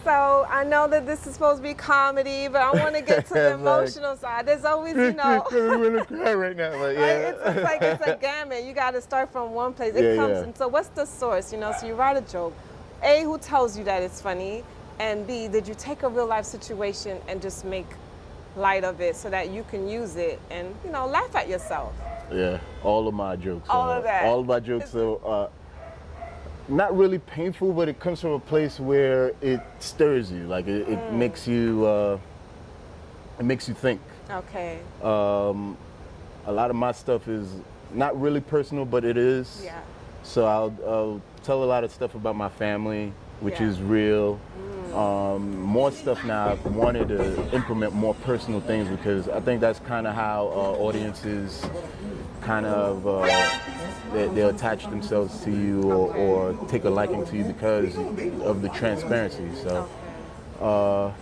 So I know that this is supposed to be comedy, but I want to get to the emotional side. There's always, you know. I'm gonna cry right now, but yeah. It's like it's a gamut. You got to start from one place. It comes, and so what's the source? You know, so you write a joke. A, who tells you that it's funny? And B, did you take a real life situation and just make light of it so that you can use it and, you know, laugh at yourself? Yeah, all of my jokes. All of that. All of my jokes are not really painful, but it comes from a place where it stirs you. Like it makes you think. Okay. A lot of my stuff is not really personal, but it is. Yeah. So I'll tell a lot of stuff about my family, which is real. More stuff now. I've wanted to implement more personal things because I think that's kind of how audiences kind of they'll attach themselves to you or take a liking to you because of the transparency. So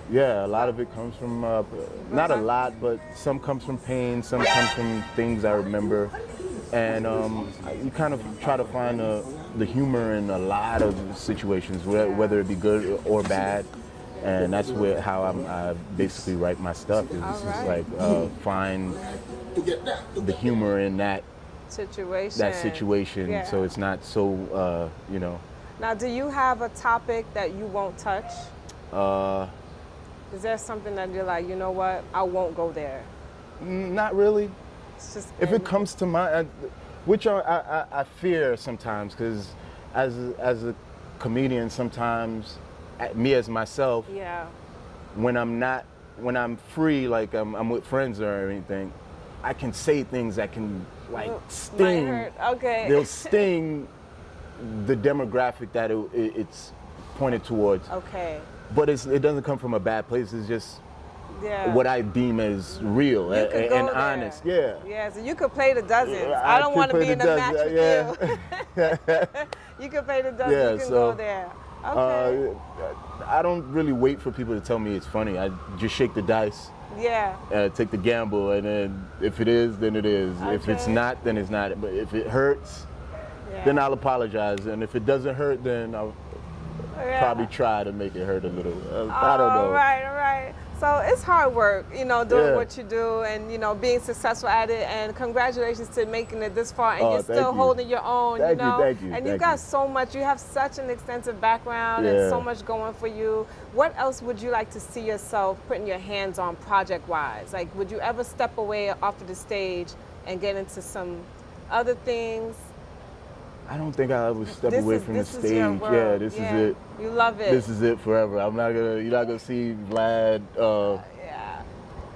yeah, a lot of it comes from not a lot, but some comes from pain, some comes from things I remember, and you kind of try to find the humor in a lot of situations, whether it be good or bad. And that's how I basically write my stuff. It's just like find the humor in that situation. So it's not so you know. Now, do you have a topic that you won't touch? Is there something that you're like, you know what, I won't go there? Not really. It's just if it comes to mind, which I fear sometimes, because as a comedian, sometimes me as myself, when I'm free, like I'm with friends or anything, I can say things that can like sting. Okay. They'll sting the demographic that it's pointed towards. Okay. But it doesn't come from a bad place. It's just what I deem as real and honest. Yeah. Yeah, so you could play the dozens. I don't want to be in a match with you. You could play the dozens. Yeah, you can so, go there. Okay. I don't really wait for people to tell me it's funny. I just shake the dice. Yeah. Take the gamble, and then if it is, then it is. Okay. If it's not, then it's not. But if it hurts, then I'll apologize. And if it doesn't hurt, then I'll probably try to make it hurt a little. I don't know. All right. So it's hard work, you know, doing what you do and, you know, being successful at it. And congratulations to making it this far. And you're still holding your own, you know. Thank you. And you got so much. You have such an extensive background and so much going for you. What else would you like to see yourself putting your hands on project-wise? Like, would you ever step away off of the stage and get into some other things? I don't think I'll ever step away from the stage. Yeah, this is it. You love it. This is it forever. You're not gonna see Vlad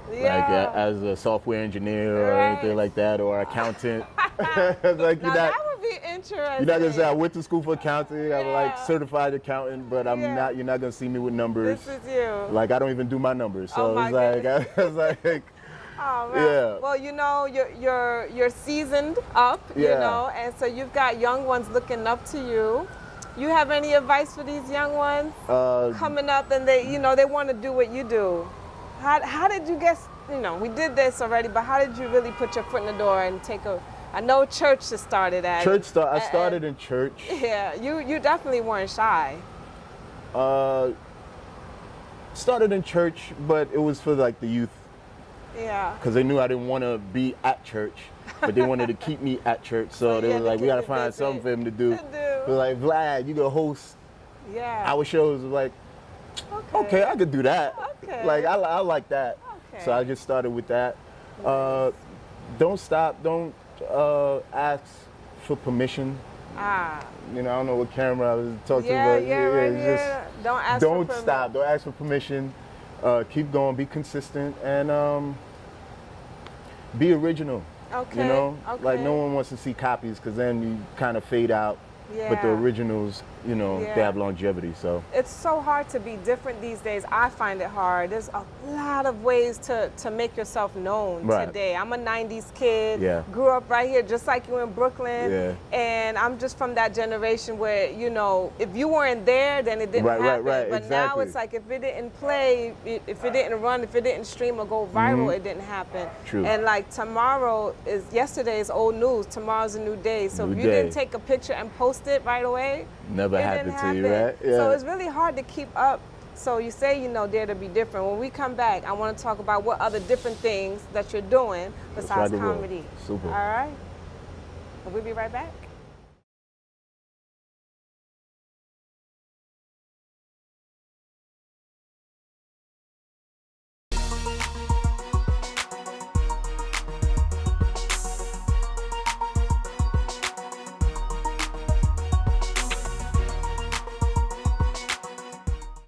like as a software engineer or anything like that, or accountant. Like that would be interesting. You're not gonna say I went to school for accounting. I'm like certified accountant, but I'm not. You're not gonna see me with numbers. This is you. Like I don't even do my numbers. So it's like. Oh, man. Yeah. Well, you know, you're seasoned up, you know, and so you've got young ones looking up to you. You have any advice for these young ones coming up and they want to do what you do? How did you get, you know, we did this already, but how did you really put your foot in the door and I know church just started at. I started in church. Yeah, you definitely weren't shy. Started in church, but it was for like the youth. Yeah. Because they knew I didn't want to be at church, but they wanted to keep me at church. So they were like, we got to find something for him to do. They're like, Vlad, you go host our shows. Like, okay, I could do that. Okay. Like, I like that. Okay. So I just started with that. Nice. Don't stop. Don't ask for permission. You know, I don't know what camera I was talking about. Don't ask for permission. Don't stop. Don't ask for permission. Keep going, be consistent, and be original. Okay. You know, like no one wants to see copies because then you kind of fade out. Yeah. But the originals, you know, they have longevity. So it's so hard to be different these days. I find it hard. There's a lot of ways to make yourself known today. I'm a 90s kid, grew up right here just like you in Brooklyn, and I'm just from that generation where, you know, if you weren't there, then it didn't happen. But now it's like if it didn't play, if it didn't run, if it didn't stream or go viral, it didn't happen. True. And like yesterday is old news, tomorrow's a new day. So if you didn't take a picture and post it right away, never happened to you, right? Yeah. So it's really hard to keep up So you say, you know, Dare to Be Different. When we come back, I want to talk about what other different things that you're doing besides comedy. Super. All right? We'll be right back.